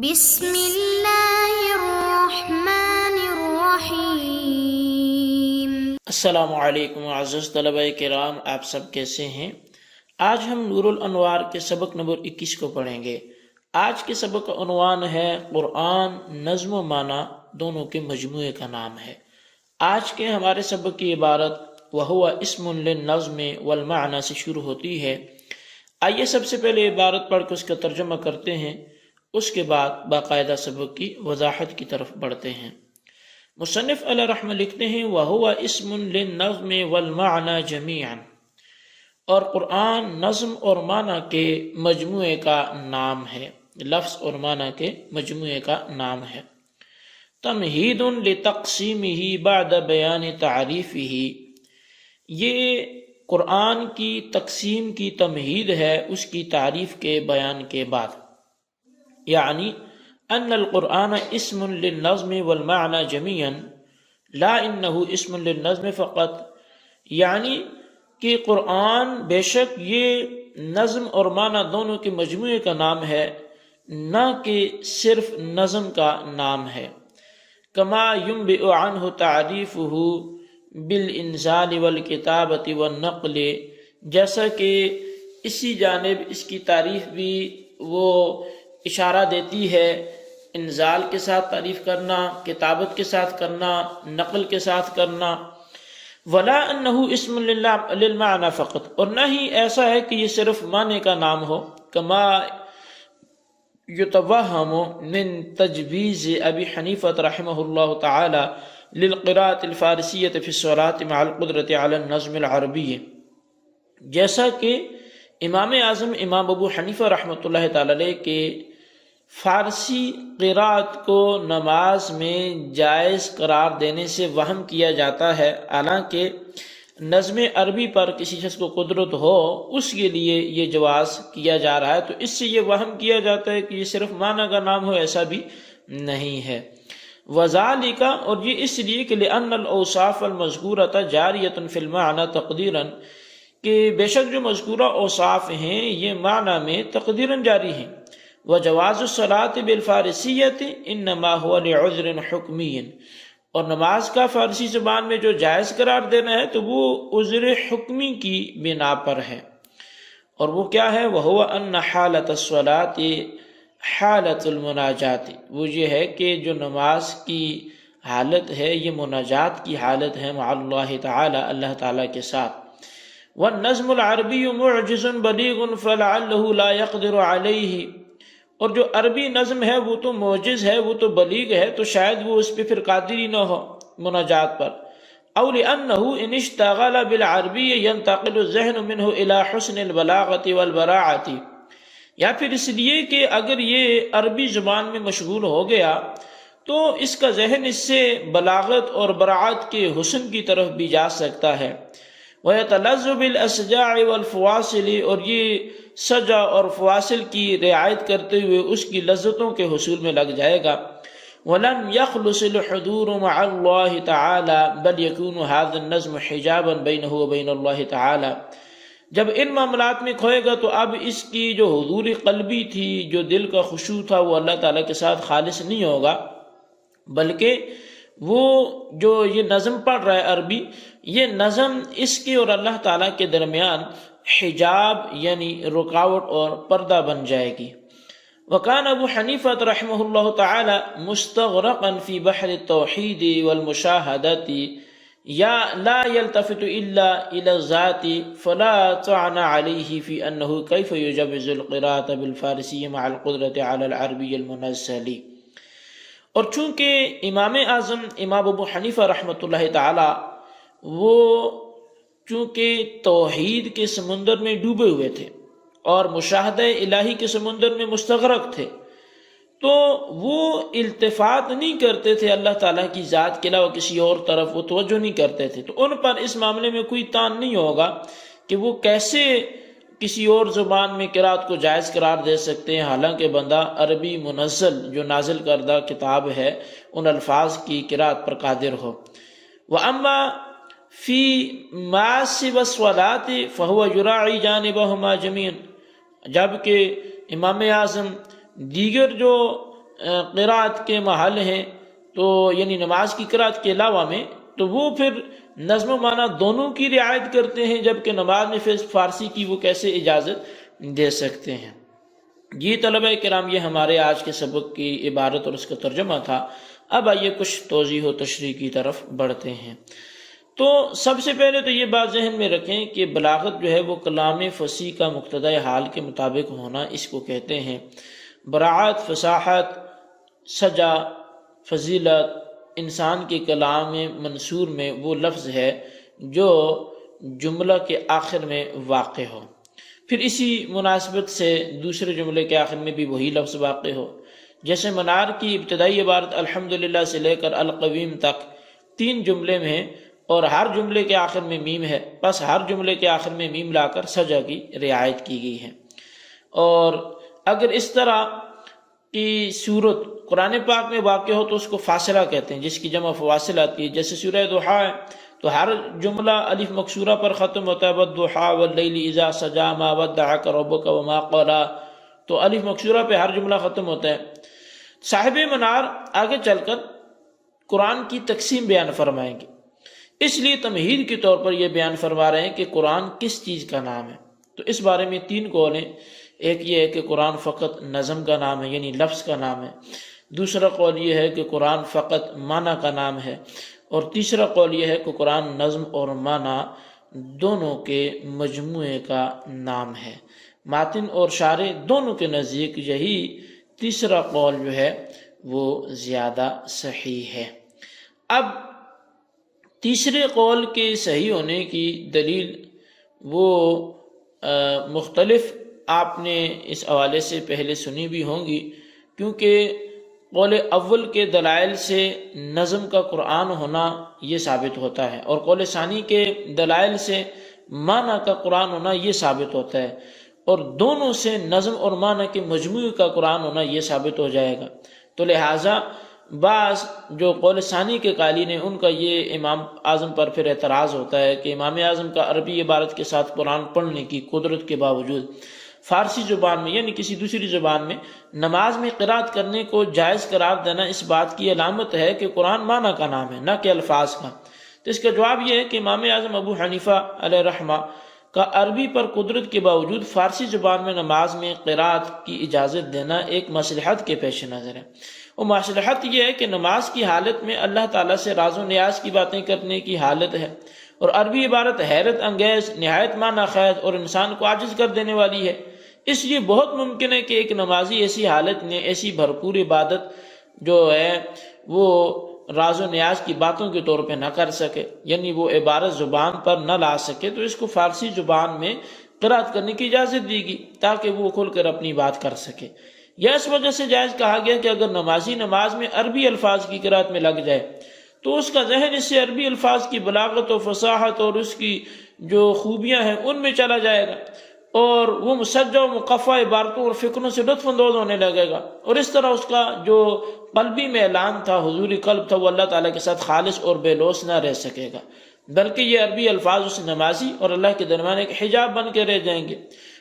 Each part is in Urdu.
بسم اللہ الرحمن الرحیم۔ السلام علیکم معزز طلبہ کرام، آپ سب کیسے ہیں؟ آج ہم نور الانوار کے سبق نمبر 21 کو پڑھیں گے۔ آج کے سبق کا عنوان ہے قرآن نظم و معنی دونوں کے مجموعے کا نام ہے۔ آج کے ہمارے سبق کی عبارت وَهُوَ اسم للنظم والمعنی سے شروع ہوتی ہے۔ آئیے سب سے پہلے عبارت پڑھ کے اس کا ترجمہ کرتے ہیں، اس کے بعد باقاعدہ سبق کی وضاحت کی طرف بڑھتے ہیں۔ مصنف علیہ رحمہ لکھتے ہیں وَهُوَ اسم للنظم والمعنى جميعا، اور قرآن نظم اور معنی کے مجموعے کا نام ہے، لفظ اور معنی کے مجموعے کا نام ہے۔ تمہید لتقسیمہ بعد بیان تعریفہ، یہ قرآن کی تقسیم کی تمہید ہے اس کی تعریف کے بیان کے بعد، یعنی ان القرآن اسم للنظم والمعنى جميعا لا انہ اسم للنظم فقط، یعنی کہ قرآن بے شک یہ نظم اور معنی دونوں کے مجموعے کا نام ہے، نہ کہ صرف نظم کا نام ہے۔ کما ينبئ عنہ تعریفہ بالانزال والکتابۃ والنقل، جیسا کہ اسی جانب اس کی تعریف بھی وہ اشارہ دیتی ہے، انزال کے ساتھ تعریف کرنا، کتابت کے ساتھ کرنا، نقل کے ساتھ کرنا۔ ولا انہ اسم للمعنی فقط، اور نہ ہی ایسا ہے کہ یہ صرف معنی کا نام ہو، کما یتوہم من تجویز ابی حنیفہ رحمہ اللہ تعالی للقراءۃ الفارسیۃ فی الصلاۃ مع القدرۃ علی النظم العربی، جیسا کہ امام اعظم امام ابو حنیفہ رحمۃ اللہ تعالی علیہ کے فارسی قرات کو نماز میں جائز قرار دینے سے وہم کیا جاتا ہے، حالانکہ نظم عربی پر کسی شخص کو قدرت ہو اس کے لیے یہ جواز کیا جا رہا ہے، تو اس سے یہ وہم کیا جاتا ہے کہ یہ صرف معنی کا نام ہو، ایسا بھی نہیں ہے۔ وذالک، اور یہ اس لیے کہ لأن الاوصاف المذکورۃ جاریۃ فی المعنی تقدیرا، کہ بے شک جو مذکورہ اوصاف ہیں یہ معنی میں تقدیراً جاری ہیں۔ وجواز الصلاۃ بالفارسیۃ انما هو لعذر حکمی، اور نماز کا فارسی زبان میں جو جائز قرار دینا ہے تو وہ عذر حکمی کی بنا پر ہے، اور وہ کیا ہے؟ وهو ان حالۃ الصلاۃ حالۃ المناجات، وہ یہ ہے کہ جو نماز کی حالت ہے یہ مناجات کی حالت ہے مع اللہ تعالی، اللہ تعالی کے ساتھ۔ والنظم العربی معجز بلیغ فلعلہ لا يقدر علیہ، اور جو عربی نظم ہے وہ تو معجز ہے، وہ تو بلیغ ہے، تو شاید وہ اس پہ پھر قادر ہی نہ ہو مناجات پر۔ او لأنہ ان اشتغل بالعربی ينتقل الذہن منہ الى حسن البلاغۃ والبراعۃ، یا پھر اس لیے کہ اگر یہ عربی زبان میں مشغول ہو گیا تو اس کا ذہن اس سے بلاغت اور براعت کے حسن کی طرف بھی جا سکتا ہے۔ وَيَتَلَذُّ بِالْأَسْجَاعِ وَالْفَوَاصِلِ، اور یہ سجا اور فواصل کی رعایت کرتے ہوئے اس کی لذتوں کے حصول میں لگ جائے گا۔ وَلَنْ يَخْلُصِ الْحُضُورُ مَعَ اللَّهِ تَعَالَى بَلْ يَكُونُ هَذَا النَّظْمُ حِجَابًا بَيْنَهُ وَبَيْنَ اللَّهِ تَعَالَى، جب ان معاملات میں کھوئے گا تو اب اس کی جو حضور قلبی تھی، جو دل کا خشوع تھا، وہ اللہ تعالیٰ کے ساتھ خالص نہیں ہوگا، بلکہ وہ جو یہ نظم پڑھ رہا ہے عربی، یہ نظم اس کے اور اللہ تعالیٰ کے درمیان حجاب یعنی رکاوٹ اور پردہ بن جائے گی۔ وکان ابو حنیفہ رحمہ اللہ تعالی مستغرقا فی بحر التوحید والمشاہدۃ یا لا يلتفت الا الى الذات فلا طعن علیہ فی انہ کیف یجوز القراءۃ بالفارسی مع القدرۃ علی العربی المنزل، اور چونکہ امام اعظم امام ابو حنیفہ رحمۃ اللہ تعالی وہ چونکہ توحید کے سمندر میں ڈوبے ہوئے تھے اور مشاہدہ الہی کے سمندر میں مستغرق تھے، تو وہ التفات نہیں کرتے تھے اللہ تعالیٰ کی ذات کے علاوہ کسی اور طرف، وہ توجہ نہیں کرتے تھے، تو ان پر اس معاملے میں کوئی تان نہیں ہوگا کہ وہ کیسے کسی اور زبان میں قرات کو جائز قرار دے سکتے ہیں، حالانکہ بندہ عربی منزل جو نازل کردہ کتاب ہے ان الفاظ کی قرات پر قادر ہو۔ وَأَمَّا فی ما سوى الصلاۃ فهو یراعی جانبہما جميعا، جبکہ امام اعظم دیگر جو قرات کے محل ہیں، تو یعنی نماز کی قرات کے علاوہ میں، تو وہ پھر نظم و معنی دونوں کی رعایت کرتے ہیں، جبکہ نماز میں فارسی کی وہ کیسے اجازت دے سکتے ہیں؟ جی طلبہ کرام، یہ ہمارے آج کے سبق کی عبارت اور اس کا ترجمہ تھا۔ اب آئیے کچھ توضیح و تشریح کی طرف بڑھتے ہیں۔ تو سب سے پہلے تو یہ بات ذہن میں رکھیں کہ بلاغت جو ہے وہ کلام فصیح کا مقتضی حال کے مطابق ہونا، اس کو کہتے ہیں۔ براعت، فصاحت، سجا، فضیلت انسان کے کلام منصور میں وہ لفظ ہے جو جملہ کے آخر میں واقع ہو، پھر اسی مناسبت سے دوسرے جملے کے آخر میں بھی وہی لفظ واقع ہو۔ جیسے منار کی ابتدائی عبارت الحمدللہ سے لے کر القویم تک 3 جملے میں، اور ہر جملے کے آخر میں میم ہے، بس ہر جملے کے آخر میں میم لا کر سجا کی رعایت کی گئی ہے۔ اور اگر اس طرح کی صورت قرآن پاک میں واقع ہو تو اس کو فاصلہ کہتے ہیں، جس کی جمع فواصل آتی ہے۔ جیسے سورہ ضحیٰ ہے تو ہر جملہ الف مکسورہ پر ختم ہوتا ہے، والضحیٰ واللیل اذا سجا ما ودعک ربک وما قلی، تو الف مکسورہ پہ ہر جملہ ختم ہوتا ہے۔ صاحب منار آگے چل کر قرآن کی تقسیم بیان فرمائیں گے، اس لیے تمہید کے طور پر یہ بیان فرما رہے ہیں کہ قرآن کس چیز کا نام ہے۔ تو اس بارے میں 3 قول ہیں۔ ایک یہ ہے کہ قرآن فقط نظم کا نام ہے، یعنی لفظ کا نام ہے۔ دوسرا قول یہ ہے کہ قرآن فقط معنی کا نام ہے، اور تیسرا قول یہ ہے کہ قرآن نظم اور معنی دونوں کے مجموعے کا نام ہے۔ ماتن اور شارح دونوں کے نزدیک یہی تیسرا قول جو ہے وہ زیادہ صحیح ہے۔ اب تیسرے قول کے صحیح ہونے کی دلیل وہ مختلف آپ نے اس حوالے سے پہلے سنی بھی ہوں گی، کیونکہ قول اول کے دلائل سے نظم کا قرآن ہونا یہ ثابت ہوتا ہے، اور قول ثانی کے دلائل سے معنی کا قرآن ہونا یہ ثابت ہوتا ہے، اور دونوں سے نظم اور معنی کے مجموعے کا قرآن ہونا یہ ثابت ہو جائے گا۔ تو لہٰذا بعض جو قول ثانی کے قائلین ہیں ان کا یہ امام اعظم پر پھر اعتراض ہوتا ہے کہ امام اعظم کا عربی عبارت کے ساتھ قرآن پڑھنے کی قدرت کے باوجود فارسی زبان میں یعنی کسی دوسری زبان میں نماز میں قرات کرنے کو جائز قرار دینا اس بات کی علامت ہے کہ قرآن معنی کا نام ہے، نہ کہ الفاظ کا۔ تو اس کا جواب یہ ہے کہ امام اعظم ابو حنیفہ علیہ رحمہ کا عربی پر قدرت کے باوجود فارسی زبان میں نماز میں قرات کی اجازت دینا ایک مصلحت کے پیش نظر ہے۔ وہ مصلحت یہ ہے کہ نماز کی حالت میں اللہ تعالیٰ سے راز و نیاز کی باتیں کرنے کی حالت ہے، اور عربی عبارت حیرت انگیز، نہایت معنی خیز اور انسان کو عاجز کر دینے والی ہے۔ اس لیے بہت ممکن ہے کہ ایک نمازی ایسی حالت میں ایسی بھرپور عبادت جو ہے وہ راز و نیاز کی باتوں کے طور پہ نہ کر سکے، یعنی وہ عبارت زبان پر نہ لا سکے، تو اس کو فارسی زبان میں قرات کرنے کی اجازت دی گئی تاکہ وہ کھل کر اپنی بات کر سکے۔ یا اس وجہ سے جائز کہا گیا کہ اگر نمازی نماز میں عربی الفاظ کی قرات میں لگ جائے تو اس کا ذہن اس سے عربی الفاظ کی بلاغت و فصاحت اور اس کی جو خوبیاں ہیں ان میں چلا جائے گا، اور وہ مسجع و مقفع عبارتوں اور فکروں سے لطف اندوز ہونے لگے گا، اور اس طرح اس کا جو قلبی میلان تھا، حضور قلب تھا، وہ اللہ تعالیٰ کے ساتھ خالص اور بے لوث نہ رہ سکے گا، بلکہ یہ عربی الفاظ اس نمازی اور اللہ کے درمیان ایک حجاب بن کے رہ جائیں گے۔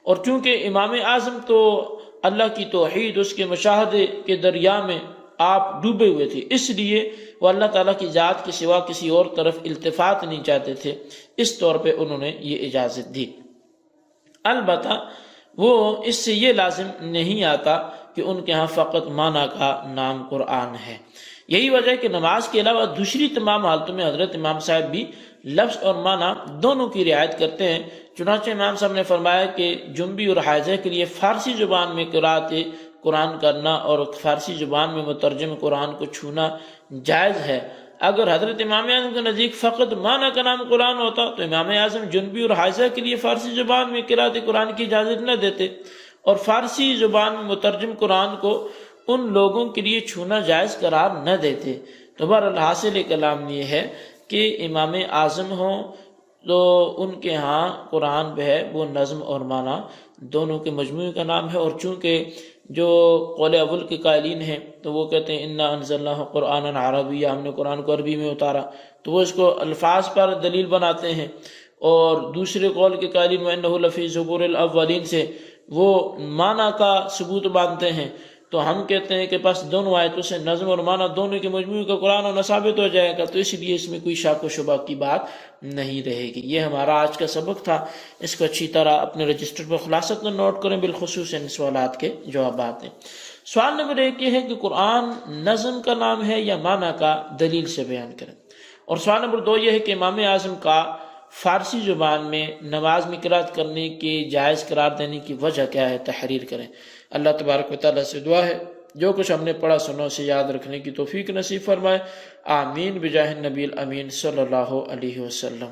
اور چونکہ امام اعظم تو اللہ کی توحید، اس کے مشاہدے کے دریا میں آپ ڈوبے ہوئے تھے، اس لیے وہ اللہ تعالیٰ کی ذات کے سوا کسی اور طرف التفات نہیں چاہتے تھے، اس طور پہ انہوں نے یہ اجازت دی۔ البتہ وہ اس سے یہ لازم نہیں آتا کہ ان کے ہاں فقط معنی کا نام قرآن ہے۔ یہی وجہ ہے کہ نماز کے علاوہ دوسری تمام حالتوں میں حضرت امام صاحب بھی لفظ اور معنی دونوں کی رعایت کرتے ہیں۔ چنانچہ امام صاحب نے فرمایا کہ جنبی اور حائضہ کے لیے فارسی زبان میں قرات قرآن کرنا اور فارسی زبان میں مترجم قرآن کو چھونا جائز ہے۔ اگر حضرت امام اعظم کے نزدیک فقط معنی کا نام قرآن ہوتا تو امام اعظم جنبی اور حائضہ کے لیے فارسی زبان میں قرات قرآن کی اجازت نہ دیتے، اور فارسی زبان میں مترجم قرآن کو ان لوگوں کے لیے چھونا جائز قرار نہ دیتے۔ تو بہرحال حاصل کلام یہ ہے کہ امام اعظم ہوں تو ان کے ہاں قرآن جو ہے وہ نظم اور معنی دونوں کے مجموعے کا نام ہے، اور چونکہ جو قول اول کے قائلین ہیں تو وہ کہتے ہیں انا انزلناہ قرآنا عربیہ، ہم نے قرآن کو عربی میں اتارا، تو وہ اس کو الفاظ پر دلیل بناتے ہیں، اور دوسرے قول کے قائلین وَإِنَّهُ لَفِي زُبُرِ الْأَوَّلِينَ سے وہ معنی کا ثبوت مانتے ہیں۔ تو ہم کہتے ہیں کہ بس دونوں آیتوں سے نظم اور معنی دونوں کے مجموعے کا قرآن ہونا ثابت ہو جائے گا، تو اس لیے اس میں کوئی شک و شبہ کی بات نہیں رہے گی۔ یہ ہمارا آج کا سبق تھا، اس کو اچھی طرح اپنے رجسٹر پر خلاصت میں نوٹ کریں، بالخصوص ان سوالات کے جوابات ہیں۔ سوال نمبر 1 یہ ہے کہ قرآن نظم کا نام ہے یا معنی کا؟ دلیل سے بیان کریں۔ اور سوال نمبر 2 یہ ہے کہ امام اعظم کا فارسی زبان میں نماز میں قرات کرنے کے جائز قرار دینے کی وجہ کیا ہے؟ تحریر کریں۔ اللہ تبارک و تعالیٰ سے دعا ہے جو کچھ ہم نے پڑھا سنا اسے یاد رکھنے کی توفیق نصیب فرمائے، آمین بجاہ النبی الامین صلی اللہ علیہ وسلم۔